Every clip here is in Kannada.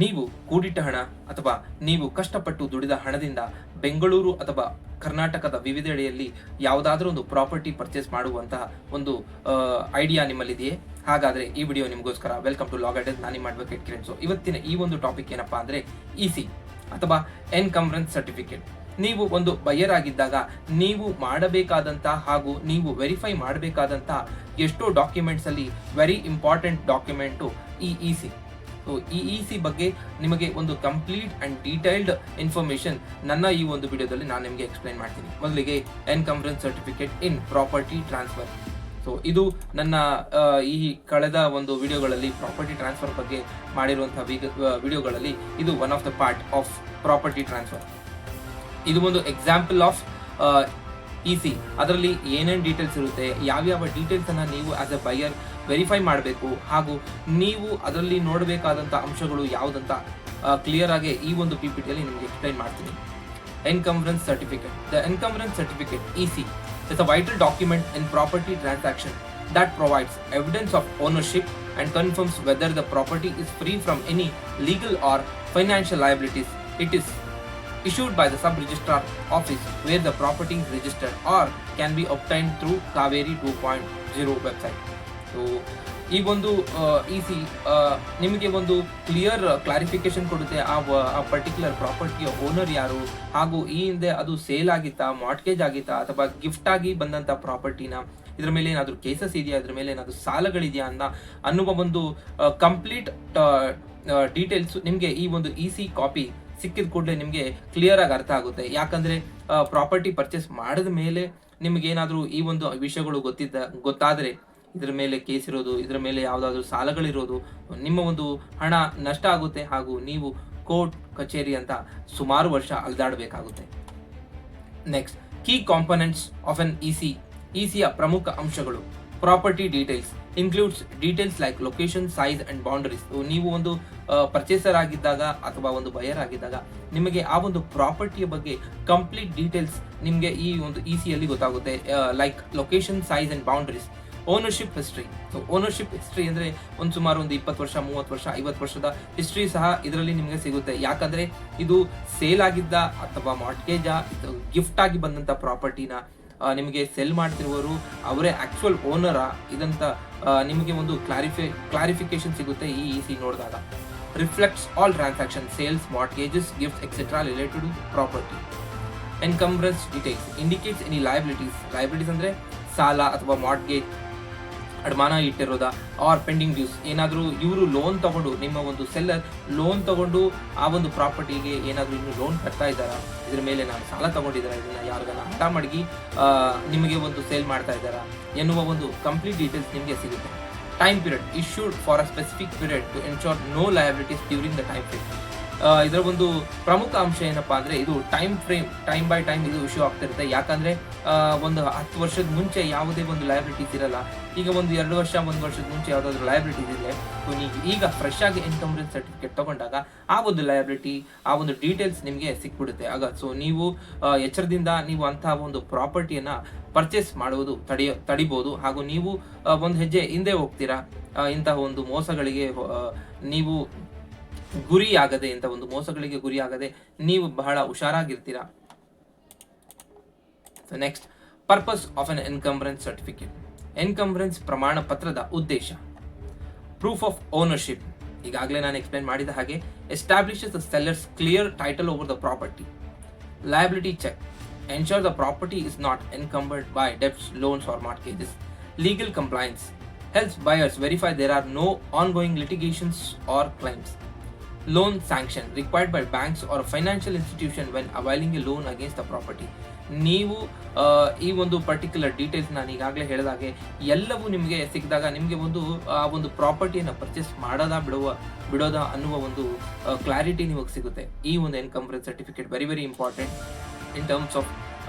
ನೀವು ಕೂಡಿಟ್ಟ ಹಣ ಅಥವಾ ನೀವು ಕಷ್ಟಪಟ್ಟು ದುಡಿದ ಹಣದಿಂದ ಬೆಂಗಳೂರು ಅಥವಾ ಕರ್ನಾಟಕದ ವಿವಿಧೆಡೆಯಲ್ಲಿ ಯಾವುದಾದ್ರೂ ಒಂದು ಪ್ರಾಪರ್ಟಿ ಪರ್ಚೇಸ್ ಮಾಡುವಂತಹ ಒಂದು ಐಡಿಯಾ ನಿಮ್ಮಲ್ಲಿದೆಯೇ? ಹಾಗಾದ್ರೆ ಈ ವಿಡಿಯೋ ನಿಮಗೋಸ್ಕರ. Welcome to log ideas. ನಾನು ನಿಮ್ಮ ಅಡ್ವೊಕೇಟ್ ಕಿರಣ್. ಸೊ ಇವತ್ತಿನ ಈ ಒಂದು ಟಾಪಿಕ್ ಏನಪ್ಪಾ ಅಂದ್ರೆ ಇಸಿ ಅಥವಾ ಎನ್ಕಂಬ್ರೆನ್ಸ್ ಸರ್ಟಿಫಿಕೇಟ್. ನೀವು ಒಂದು ಬಯ್ಯರ್ ಆಗಿದ್ದಾಗ ನೀವು ಮಾಡಬೇಕಾದಂತಹ ಹಾಗೂ ನೀವು ವೆರಿಫೈ ಮಾಡಬೇಕಾದಂತಹ ಎಷ್ಟೋ ಡಾಕ್ಯುಮೆಂಟ್ಸ್ ಅಲ್ಲಿ ವೆರಿ ಇಂಪಾರ್ಟೆಂಟ್ ಡಾಕ್ಯುಮೆಂಟು ಈ ಇಸಿ. ಸೊ ಈ ಇಸಿ ಬಗ್ಗೆ ನಿಮಗೆ ಒಂದು ಕಂಪ್ಲೀಟ್ ಅಂಡ್ ಡೀಟೈಲ್ಡ್ ಇನ್ಫಾರ್ಮೇಶನ್ ನನ್ನ ಈ ಒಂದು ವಿಡಿಯೋದಲ್ಲಿ ನಾನು ನಿಮಗೆ ಎಕ್ಸ್ಪ್ಲೈನ್ ಮಾಡ್ತೀನಿ. ಮೊದಲಿಗೆ encumbrance certificate in property transfer. So ಇದು ನನ್ನ ಈ ಕಳೆದ ಒಂದು ವಿಡಿಯೋಗಳಲ್ಲಿ ಪ್ರಾಪರ್ಟಿ ಟ್ರಾನ್ಸ್ಫರ್ ಬಗ್ಗೆ ಮಾಡಿರುವಂತಹ ವಿಡಿಯೋಗಳಲ್ಲಿ ಇದು one of the part of property transfer. ಇದು ಒಂದು ಎಕ್ಸಾಂಪಲ್ ಆಫ್ ಇಸಿ. ಅದರಲ್ಲಿ ಏನೇನು ಡೀಟೇಲ್ಸ್ ಇರುತ್ತೆ, ಯಾವ್ಯಾವ ಡೀಟೇಲ್ಸ್ ಅನ್ನ ನೀವು ಆಸ್ ಎ ಬೈಯರ್ ವೆರಿಫೈ ಮಾಡಬೇಕು ಹಾಗೂ ನೀವು ಅದರಲ್ಲಿ ನೋಡಬೇಕಾದಂಥ ಅಂಶಗಳು ಯಾವುದಂತ ಕ್ಲಿಯರ್ ಆಗಿ ಈ ಒಂದು PPT ನಿಮಗೆ ಎಕ್ಸ್ಪ್ಲೈನ್ ಮಾಡ್ತೀನಿ. Encumbrance certificate. The encumbrance certificate EC is a vital document in property transaction that provides evidence of ownership and confirms whether the property is free from any legal or financial liabilities. It is issued by the sub-registrar office where the property is registered or can be obtained through Kaveri 2.0 website. So ಈ ಒಂದು ಇಸಿ ನಿಮಗೆ ಒಂದು ಕ್ಲಿಯರ್ ಕ್ಲಾರಿಫಿಕೇಶನ್ ಕೊಡುತ್ತೆ ಆ ಪರ್ಟಿಕ್ಯುಲರ್ ಪ್ರಾಪರ್ಟಿಯ ಓನರ್ ಯಾರು, ಹಾಗೂ ಈ ಹಿಂದೆ ಅದು ಸೇಲ್ ಆಗಿತ್ತಾ, ಮಾರ್ಟ್ಗೇಜ್ ಆಗಿತ್ತಾ, ಅಥವಾ ಗಿಫ್ಟ್ ಆಗಿ ಬಂದಂತ ಪ್ರಾಪರ್ಟಿನ, ಇದ್ರ ಮೇಲೆ ಏನಾದರೂ ಕೇಸಸ್ ಇದೆಯಾ, ಇದ್ರ ಮೇಲೆ ಏನಾದರೂ ಸಾಲಗಳಿದೆಯಾ ಅನ್ನುವ ಒಂದು ಕಂಪ್ಲೀಟ್ ಡೀಟೇಲ್ಸ್ ನಿಮಗೆ ಈ ಒಂದು ಇಸಿ ಕಾಪಿ ಸಿಕ್ಕಿದ ಕೂಡಲೇ ನಿಮಗೆ ಕ್ಲಿಯರ್ ಆಗಿ ಅರ್ಥ ಆಗುತ್ತೆ. ಯಾಕಂದ್ರೆ ಪ್ರಾಪರ್ಟಿ ಪರ್ಚೇಸ್ ಮಾಡಿದ ಮೇಲೆ ನಿಮ್ಗೆ ಏನಾದರೂ ಈ ಒಂದು ವಿಷಯಗಳು ಗೊತ್ತಾದ್ರೆ ಇದ್ರ ಮೇಲೆ ಕೇಸ್ ಇರೋದು, ಇದ್ರ ಮೇಲೆ ಯಾವುದಾದ್ರೂ ಸಾಲಗಳಿರೋದು, ನಿಮ್ಮ ಒಂದು ಹಣ ನಷ್ಟ ಆಗುತ್ತೆ ಹಾಗೂ ನೀವು ಕೋರ್ಟ್ ಕಚೇರಿ ಅಂತ ಸುಮಾರು ವರ್ಷ ಅಲ್ದಾಡಬೇಕಾಗುತ್ತೆ. Next, key components of an EC. ಇಸಿಯ ಪ್ರಮುಖ ಅಂಶಗಳು. Property details includes details like location, size and boundaries. ನೀವು ಒಂದು ಪರ್ಚೇಸರ್ ಆಗಿದ್ದಾಗ ಅಥವಾ ಒಂದು ಬಯರ್ ಆಗಿದ್ದಾಗ ನಿಮಗೆ ಆ ಒಂದು ಪ್ರಾಪರ್ಟಿಯ ಬಗ್ಗೆ ಕಂಪ್ಲೀಟ್ ಡೀಟೇಲ್ಸ್ ನಿಮಗೆ ಈ ಒಂದು ಇಸಿಯಲ್ಲಿ ಗೊತ್ತಾಗುತ್ತೆ. Like location, size and boundaries. Ownership history. So ownership history ಅಂದ್ರೆ ಒಂದು ಸುಮಾರು ಒಂದು 20 ವರ್ಷ, 30 ವರ್ಷ, 50 ವರ್ಷದ ಹಿಸ್ಟ್ರಿ ಸಹ ಇದರಲ್ಲಿ ನಿಮಗೆ ಸಿಗುತ್ತೆ. ಯಾಕಂದ್ರೆ ಇದು ಸೇಲ್ ಆಗಿದ್ದ ಅಥವಾ ಮಾರ್ಟ್ಗೇಜ್ ಗಿಫ್ಟ್ ಆಗಿ ಬಂದಂತ ಪ್ರಾಪರ್ಟಿನ ನಿಮಗೆ ಸೆಲ್ ಮಾಡ್ತಿರುವವರು ಅವರೇ ಆಕ್ಚುಯಲ್ ಓನರಾ ಇದಂತ ನಿಮಗೆ ಒಂದು ಕ್ಲಾರಿಫಿಕೇಶನ್ ಸಿಗುತ್ತೆ ಈ ಇಸಿ ನೋಡಿದಾಗ. Reflects all transaction, sales, mortgages, gifts etcetera related to property. Encumbrance details indicates any liabilities. Liabilities ಅಂದ್ರೆ ಸಾಲ ಅಥವಾ ಮಾರ್ಟ್ಗೇಜ್ ಅಡಮಾನ ಇಟ್ಟಿರೋದ ಆರ್ ಪೆಂಡಿಂಗ್ ಡ್ಯೂಸ್. ಏನಾದರೂ ಇವರು ಲೋನ್ ತಗೊಂಡು, ನಿಮ್ಮ ಒಂದು ಸೆಲ್ಲರ್ ಲೋನ್ ತಗೊಂಡು ಆ ಒಂದು ಪ್ರಾಪರ್ಟಿಗೆ ಏನಾದರೂ ಇನ್ನು ಲೋನ್ ಕಟ್ತಾ ಇದ್ದಾರಾ, ಇದ್ರ ಮೇಲೆ ನಾನು ಸಾಲ ತಗೊಂಡಿದ್ದಾರೆ, ಇದನ್ನ ಯಾರಿಗಾನ ಹಠ ಮಡಗಿ ನಿಮಗೆ ಒಂದು ಸೇಲ್ ಮಾಡ್ತಾ ಇದ್ದಾರಾ ಎನ್ನುವ ಒಂದು ಕಂಪ್ಲೀಟ್ ಡೀಟೇಲ್ಸ್ ನಿಮಗೆ ಸಿಗುತ್ತೆ. Time period issued for a specific period to ensure no liabilities during the time frame. ಇದರ ಒಂದು ಪ್ರಮುಖ ಅಂಶ ಏನಪ್ಪಾ ಅಂದ್ರೆ ಇದು ಟೈಮ್ ಬೈ ಟೈಮ್ ಇದು ಇಶ್ಯೂ ಆಗ್ತಿರುತ್ತೆ. ಯಾಕಂದ್ರೆ ಒಂದು 10 ವರ್ಷದ ಮುಂಚೆ ಯಾವುದೇ ಒಂದು ಲಯಬಿಲಿಟೀಸ್ ಇರಲ್ಲ. ಈಗ ಒಂದು 2 ವರ್ಷ, 1 ವರ್ಷದ ಮುಂಚೆ ಯಾವುದಾದ್ರು ಲಯಬಿಲಿಟೀಸ್ ಇದೆ, ಸೊ ನೀವು ಈಗ ಫ್ರೆಶ್ ಆಗಿ ಎನ್ಕಂಬ್ರೆನ್ಸ್ ಸರ್ಟಿಫಿಕೇಟ್ ತಗೊಂಡಾಗ ಆ ಒಂದು ಲಯಬಿಲಿಟಿ, ಆ ಒಂದು ಡೀಟೇಲ್ಸ್ ನಿಮಗೆ ಸಿಕ್ಬಿಡುತ್ತೆ. ಆಗ ಸೊ ನೀವು ಎಚ್ಚರದಿಂದ ನೀವು ಅಂತಹ ಒಂದು ಪ್ರಾಪರ್ಟಿಯನ್ನ ಪರ್ಚೇಸ್ ಮಾಡುವುದು ತಡಿಬಹುದು. ಹಾಗೂ ನೀವು ಒಂದು ಹೆಜ್ಜೆ ಹಿಂದೆ ಹೋಗ್ತೀರಾ, ಇಂತಹ ಒಂದು ಮೋಸಗಳಿಗೆ ನೀವು ಗುರಿಯಾಗದೆ, ಇಂಥ ಒಂದು ಮೋಸಗಳಿಗೆ ಗುರಿಯಾಗದೆ ನೀವು ಬಹಳ ಹುಷಾರಾಗಿರ್ತೀರಾ. Next, purpose of an encumbrance certificate. Encumbrance ಪ್ರಮಾಣ ಪತ್ರದ ಉದ್ದೇಶ. Proof of ownership. ಈಗಾಗಲೇ ನಾನು ಎಕ್ಸ್ಪ್ಲೈನ್ ಮಾಡಿದ ಹಾಗೆ establishes the seller's clear title over the property. Liability check. Ensure the property is not encumbered by debts, loans or mortgages. Legal compliance. helps buyers verify there are no ongoing litigations or claims. Loan sanction required by banks or a financial institution when availing a loan against the property. ನೀವು ಈ ಒಂದು ಪರ್ಟಿಕ್ಯುಲರ್ ಡೀಟೇಲ್ಸ್ ನಾನು ಈಗಾಗಲೇ ಹೇಳಿದಾಗೆ ಎಲ್ಲವೂ ನಿಮಗೆ ಸಿಕ್ಕಿದಾಗ ನಿಮಗೆ ಒಂದು ಆ ಒಂದು ಪ್ರಾಪರ್ಟಿಯನ್ನು ಪರ್ಚೇಸ್ ಬಿಡೋದಾ ಅನ್ನುವ ಒಂದು ಕ್ಲಾರಿಟಿ ನಿಮಗೆ ಸಿಗುತ್ತೆ. ಈ ಒಂದು encumbrance certificate very important in terms of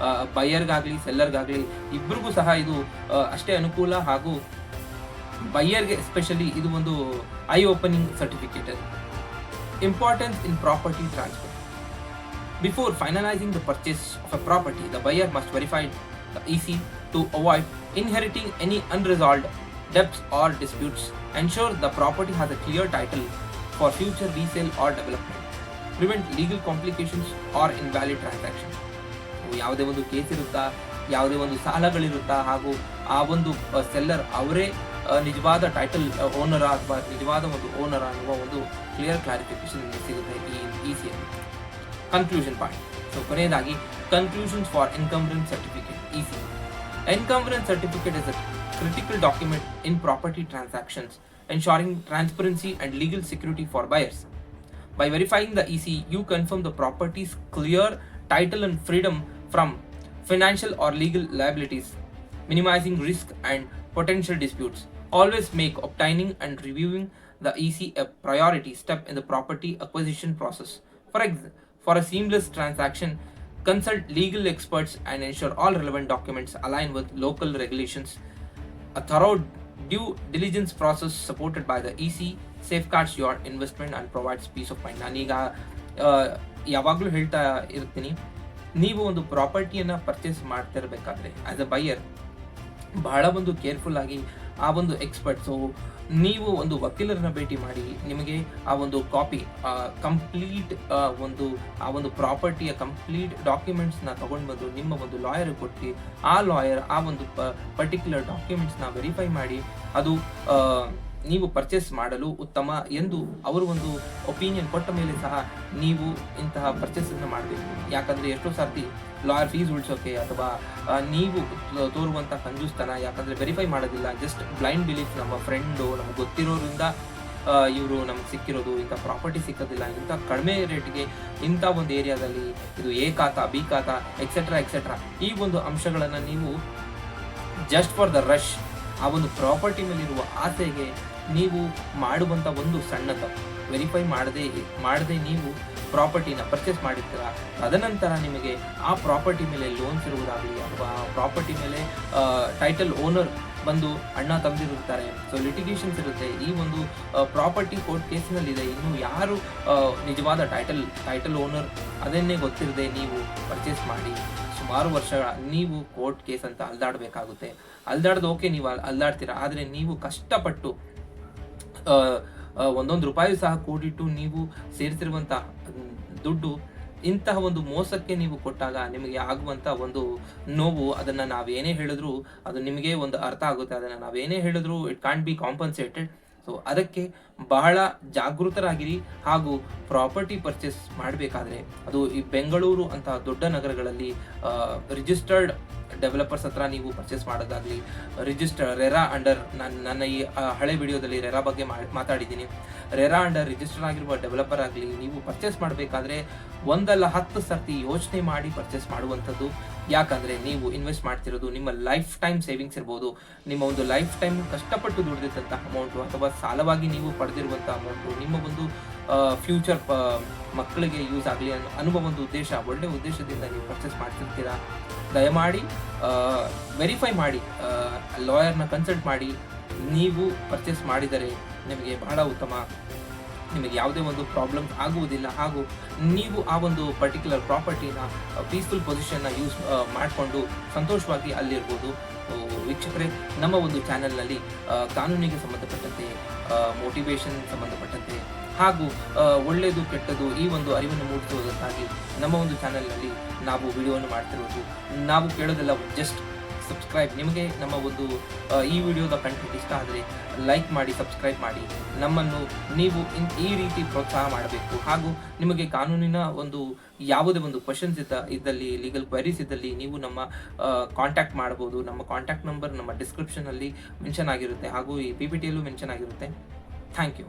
ಬೈಯರ್ಗಾಗಲಿ ಸೆಲ್ಲರ್ಗಾಗಲಿ ಇಬ್ಬರಿಗೂ ಸಹ ಇದು ಅಷ್ಟೇ ಅನುಕೂಲ. ಹಾಗೂ ಬೈಯರ್ಗೆ ಎಸ್ಪೆಷಲಿ ಇದು ಒಂದು I opening certificate. Importance in property transfer. Before finalizing the purchase of a property, the buyer must verify the EC to avoid inheriting any unresolved debts or disputes. Ensure the property has a clear title for future resale or development, prevent legal complications or invalid transactions. ಯಾವುದೇ ಒಂದು ಕೇಸ್ ಇರುತ್ತಾ, ಯಾವುದೇ ಒಂದು ಸಾಲಗಳಿರುತ್ತಾ, ಹಾಗೂ ಆ ಒಂದು ಸೆಲ್ಲರ್ ಅವರೇ ನಿಜವಾದ ಟೈಟಲ್ ಓನರ ಅಥವಾ ನಿಜವಾದ ಒಂದು ಓನರ ಅನ್ನುವ ಒಂದು ಕ್ಲಿಯರ್ ಕ್ಲಾರಿಫಿಕೇಶನ್ ಸಿಗುತ್ತೆ ಈ ECಯಲ್ಲಿ. Conclusion point. ಸೊ ಕೊನೆಯದಾಗಿ conclusions for encumbrance certificate EC. Encumbrance certificate is a critical document in property transactions, ensuring transparency and legal security for buyers. By verifying the EC, you confirm the property's clear title and freedom from financial or legal liabilities, minimizing risk and potential disputes. Always make obtaining and reviewing the EC a priority step in the property acquisition process. For a seamless transaction, consult legal experts and ensure all relevant documents align with local regulations. A thorough due diligence process supported by the EC safeguards your investment and provides peace of mind. ನಾನೀಗ ಯಾವಾಗಲೂ ಹೇಳ್ತಾ ಇರ್ತೀನಿ, ನೀವು ಒಂದು ಪ್ರಾಪರ್ಟಿಯನ್ನು ಪರ್ಚೇಸ್ ಮಾಡ್ತಿರ್ಬೇಕಾದ್ರೆ ಆಸ್ ಅ ಬೈಯರ್ ಬಹಳ ಒಂದು ಕೇರ್ಫುಲ್ ಆಗಿ ಆ ಒಂದು ಎಕ್ಸ್ಪರ್ಟ್ಸು, ನೀವು ಒಂದು ವಕೀಲರನ್ನ ಭೇಟಿ ಮಾಡಿ ನಿಮಗೆ ಆ ಒಂದು ಕಾಪಿ ಕಂಪ್ಲೀಟ್ ಆ ಒಂದು ಪ್ರಾಪರ್ಟಿಯ ಕಂಪ್ಲೀಟ್ ಡಾಕ್ಯುಮೆಂಟ್ಸ್ನ ತಗೊಂಡು ಬಂದು ನಿಮ್ಮ ಒಂದು ಲಾಯರ್ಗೆ ಕೊಟ್ಟು ಆ ಲಾಯರ್ ಆ ಒಂದು ಪರ್ಟಿಕ್ಯುಲರ್ ಡಾಕ್ಯುಮೆಂಟ್ಸ್ನ ವೆರಿಫೈ ಮಾಡಿ ಅದು ನೀವು ಪರ್ಚೇಸ್ ಮಾಡಲು ಉತ್ತಮ ಎಂದು ಅವರು ಒಂದು ಒಪಿನಿಯನ್ ಕೊಟ್ಟ ಮೇಲೆ ಸಹ ನೀವು ಇಂತಹ ಪರ್ಚೇಸನ್ನು ಮಾಡಬೇಕು. ಯಾಕಂದರೆ ಎಷ್ಟೋ ಸರ್ತಿ ಲಾಯರ್ ಫೀಸ್ ಉಳಿಸೋಕೆ ಅಥವಾ ನೀವು ತೋರುವಂಥ ಕಂಜೂಸ್ತನ, ಯಾಕಂದರೆ ವೆರಿಫೈ ಮಾಡೋದಿಲ್ಲ, ಜಸ್ಟ್ ಬ್ಲೈಂಡ್ ಬಿಲೀಫ್, ನಮ್ಮ ಫ್ರೆಂಡು ನಮ್ಗೆ ಗೊತ್ತಿರೋದ್ರಿಂದ ಇವರು ನಮ್ಗೆ ಸಿಕ್ಕಿರೋದು, ಇಂಥ ಪ್ರಾಪರ್ಟಿ ಸಿಕ್ಕೋದಿಲ್ಲ, ಇಂಥ ಕಡಿಮೆ ರೇಟ್ಗೆ ಇಂಥ ಒಂದು ಏರಿಯಾದಲ್ಲಿ ಇದು ಎ ಖಾತಾ ಬಿ ಖಾತಾ ಎಕ್ಸೆಟ್ರಾ ಈ ಒಂದು ಅಂಶಗಳನ್ನು ನೀವು ಜಸ್ಟ್ ಫಾರ್ ದ ರಶ್ ಆ ಒಂದು ಪ್ರಾಪರ್ಟಿ ಮೇಲಿರುವ ಆಸೆಗೆ ನೀವು ಮಾಡುವಂಥ ಒಂದು ಸಣ್ಣ ತಪ್ಪು. ವೆರಿಫೈ ಮಾಡದೆ ನೀವು ಪ್ರಾಪರ್ಟಿನ ಪರ್ಚೇಸ್ ಮಾಡಿರ್ತೀರ, ತದನಂತರ ನಿಮಗೆ ಆ ಪ್ರಾಪರ್ಟಿ ಮೇಲೆ ಲೋನ್ಸ್ ಇರುವುದಾಗಲಿ ಅಥವಾ ಆ ಪ್ರಾಪರ್ಟಿ ಮೇಲೆ ಟೈಟಲ್ ಓನರ್ ಬಂದು ಅಣ್ಣ ತಮ್ಮದಿರುತ್ತಾರೆ, ಸೊ ಲಿಟಿಗೇಷನ್ಸ್ ಇರುತ್ತೆ. ಈ ಒಂದು ಪ್ರಾಪರ್ಟಿ ಕೋರ್ಟ್ ಕೇಸ್ನಲ್ಲಿದೆ, ಇನ್ನು ಯಾರು ನಿಜವಾದ ಟೈಟಲ್ ಓನರ್ ಅದನ್ನೇ ಗೊತ್ತಿರದೆ ನೀವು ಪರ್ಚೇಸ್ ಮಾಡಿ ಸುಮಾರು ವರ್ಷಗಳ ನೀವು ಕೋರ್ಟ್ ಕೇಸ್ ಅಂತ ಅಲ್ದಾಡಬೇಕಾಗುತ್ತೆ. ಓಕೆ ನೀವು ಅಲ್ದಾಡ್ತೀರಾ, ಆದರೆ ನೀವು ಕಷ್ಟಪಟ್ಟು ಒಂದೊಂದು ರೂಪಾಯಿ ಸಹ ಕೂಡಿಟ್ಟು ನೀವು ಸೇರಿಸಿರುವಂಥ ದುಡ್ಡು ಇಂತಹ ಒಂದು ಮೋಸಕ್ಕೆ ನೀವು ಕೊಟ್ಟಾಗ ನಿಮಗೆ ಆಗುವಂಥ ಒಂದು ನೋವು, ಅದನ್ನು ನಾವೇನೇ ಹೇಳಿದ್ರು ಅದು ನಿಮಗೆ ಒಂದು ಅರ್ಥ ಆಗುತ್ತೆ. ಅದನ್ನು ನಾವೇನೇ ಹೇಳಿದ್ರು ಇಟ್ ಕಾಂಟ್ ಬಿ ಕಾಂಪನ್ಸೇಟೆಡ್. ಸೊ ಅದಕ್ಕೆ ಬಹಳ ಜಾಗೃತರಾಗಿರಿ. ಹಾಗೂ ಪ್ರಾಪರ್ಟಿ ಪರ್ಚೇಸ್ ಮಾಡಬೇಕಾದ್ರೆ ಅದು ಈ ಬೆಂಗಳೂರು ಅಂತ ದೊಡ್ಡ ನಗರಗಳಲ್ಲಿ ರಿಜಿಸ್ಟರ್ಡ್ ಡೆವಲಪರ್ಸ್ ಹತ್ರ ನೀವು ಪರ್ಚೇಸ್ ಮಾಡೋದಾಗಲಿ, ರೆರಾ ಅಂಡರ್, ನನ್ನ ಈ ಹಳೆ ವಿಡಿಯೋದಲ್ಲಿ ರೆರಾ ಬಗ್ಗೆ ಮಾತಾಡಿದ್ದೀನಿ. ರೆರಾ ಅಂಡರ್ ರಿಜಿಸ್ಟರ್ ಆಗಿರುವ ಡೆವಲಪರ್ ಆಗಲಿ ನೀವು ಪರ್ಚೇಸ್ ಮಾಡಬೇಕಾದ್ರೆ 1-10 ಸರ್ತಿ ಯೋಚನೆ ಮಾಡಿ ಪರ್ಚೇಸ್ ಮಾಡುವಂಥದ್ದು. ಯಾಕಂದರೆ ನೀವು ಇನ್ವೆಸ್ಟ್ ಮಾಡ್ತಿರೋದು ನಿಮ್ಮ ಲೈಫ್ ಟೈಮ್ ಸೇವಿಂಗ್ಸ್ ಇರ್ಬೋದು, ನಿಮ್ಮ ಒಂದು ಲೈಫ್ ಟೈಮ್ ಕಷ್ಟಪಟ್ಟು ದುಡಿದಿದ್ದಂಥ ಅಮೌಂಟು ಅಥವಾ ಸಾಲವಾಗಿ ನೀವು ಪಡೆದಿರುವಂಥ ಅಮೌಂಟು ನಿಮ್ಮ ಒಂದು ಫ್ಯೂಚರ್ ಮಕ್ಕಳಿಗೆ ಯೂಸ್ ಆಗಲಿ ಅನ್ನುವ ಒಂದು ಒಳ್ಳೆಯ ಉದ್ದೇಶದಿಂದ ನೀವು ಪರ್ಚೇಸ್ ಮಾಡ್ತಿರ್ತೀರಾ. ದಯಮಾಡಿ ವೆರಿಫೈ ಮಾಡಿ, ಲಾಯರ್ನ ಕನ್ಸಲ್ಟ್ ಮಾಡಿ ನೀವು ಪರ್ಚೇಸ್ ಮಾಡಿದರೆ ನಿಮಗೆ ಬಹಳ ಉತ್ತಮ. ನಿಮಗೆ ಯಾವುದೇ ಒಂದು ಪ್ರಾಬ್ಲಮ್ ಆಗುವುದಿಲ್ಲ, ಹಾಗೂ ನೀವು ಆ ಒಂದು ಪರ್ಟಿಕ್ಯುಲರ್ ಪ್ರಾಪರ್ಟಿನ ಪೀಸ್ಫುಲ್ ಪೊಸಿಷನ್ನ ಯೂಸ್ ಮಾಡಿಕೊಂಡು ಸಂತೋಷವಾಗಿ ಅಲ್ಲಿರ್ಬೋದು. ವೀಕ್ಷಕರೇ, ನಮ್ಮ ಒಂದು ಚಾನೆಲ್ನಲ್ಲಿ ಕಾನೂನಿಗೆ ಸಂಬಂಧಪಟ್ಟಂತೆ, ಮೋಟಿವೇಶನ್ ಸಂಬಂಧಪಟ್ಟಂತೆ ಹಾಗೂ ಒಳ್ಳೆಯದು ಕೆಟ್ಟದ್ದು ಈ ಒಂದು ಅರಿವನ್ನು ಮೂಡಿಸುವುದಕ್ಕಾಗಿ ನಮ್ಮ ಒಂದು ಚಾನೆಲ್ನಲ್ಲಿ ನಾವು ವಿಡಿಯೋವನ್ನು ಮಾಡ್ತಿರೋದು. ನಾವು ಕೇಳೋದೆಲ್ಲ ಜಸ್ಟ್ ಸಬ್ಸ್ಕ್ರೈಬ್. ನಿಮಗೆ ನಮ್ಮ ಒಂದು ಈ ವಿಡಿಯೋದ ಕಂಟೆಂಟ್ ಇಷ್ಟ ಆದರೆ ಲೈಕ್ ಮಾಡಿ, ಸಬ್ಸ್ಕ್ರೈಬ್ ಮಾಡಿ. ನಮ್ಮನ್ನು ನೀವು ಈ ರೀತಿ ಪ್ರೋತ್ಸಾಹ ಮಾಡಬೇಕು. ಹಾಗೂ ನಿಮಗೆ ಕಾನೂನಿನ ಒಂದು ಯಾವುದೇ ಒಂದು ಕ್ವಶನ್ಸ್ ಇದ್ದಲ್ಲಿ, ಲೀಗಲ್ ಕ್ವೈರೀಸ್ ಇದ್ದಲ್ಲಿ ನೀವು ನಮ್ಮ ಕಾಂಟ್ಯಾಕ್ಟ್ ಮಾಡ್ಬೋದು. ನಮ್ಮ ಕಾಂಟ್ಯಾಕ್ಟ್ ನಂಬರ್ ನಮ್ಮ ಡಿಸ್ಕ್ರಿಪ್ಷನಲ್ಲಿ ಮೆನ್ಷನ್ ಆಗಿರುತ್ತೆ, ಹಾಗೂ ಈ PPTಯಲ್ಲೂ ಮೆನ್ಷನ್ ಆಗಿರುತ್ತೆ. Thank you.